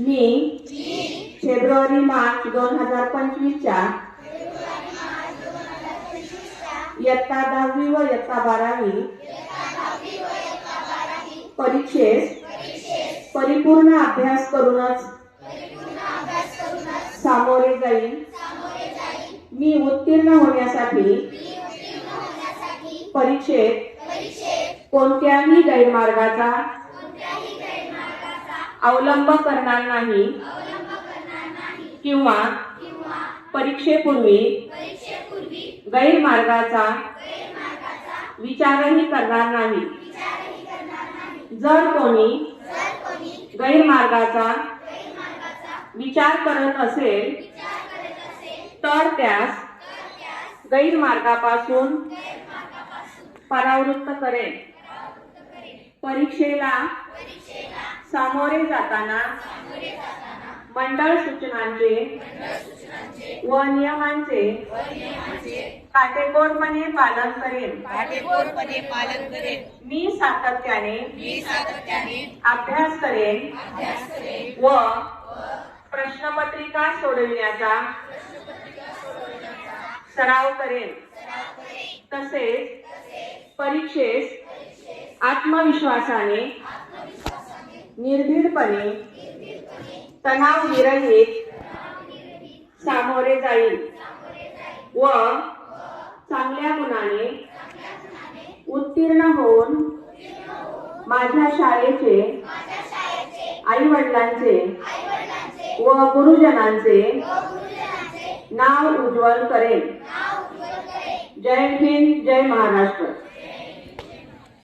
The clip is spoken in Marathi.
मी फेब्रुवारी मार्च 2025 च्या इयत्ता 10वी व इयत्ता 12वी परीक्षेस परिपूर्ण अभ्यास करूनच सामोरे जाईल. मी उत्तीर्ण होण्यासाठी परीक्षेत कोणत्याही गैरमार्गाचा अवलंब करणार नाही किंवा परीक्षेपूर्वी गैरमार्गाचा विचारही करणार नाही. जर कोणी गैरमार्गाचा विचार करत असेल तर त्यास गैरमार्गापासून परावृत्त करेल. परीक्षेला सामोरे जाताना मंडळ सूचनांचे व नियमांचे काटेकोरपणे पालन करेन. मी सातत्याने अभ्यास करेन व प्रश्नपत्रिका सोडविण्याचा सराव करेन. तसेच परीक्षेस आत्मविश्वासाने निर्भीडपणे तणावविरहित सामोरे जाईल व चांगल्या गुणाने उत्तीर्ण होऊन माझ्या शाळेचे आई वडिलांचे व गुरुजनांचे नाव उज्ज्वल करेन. जय हिंद, जय महाराष्ट्र.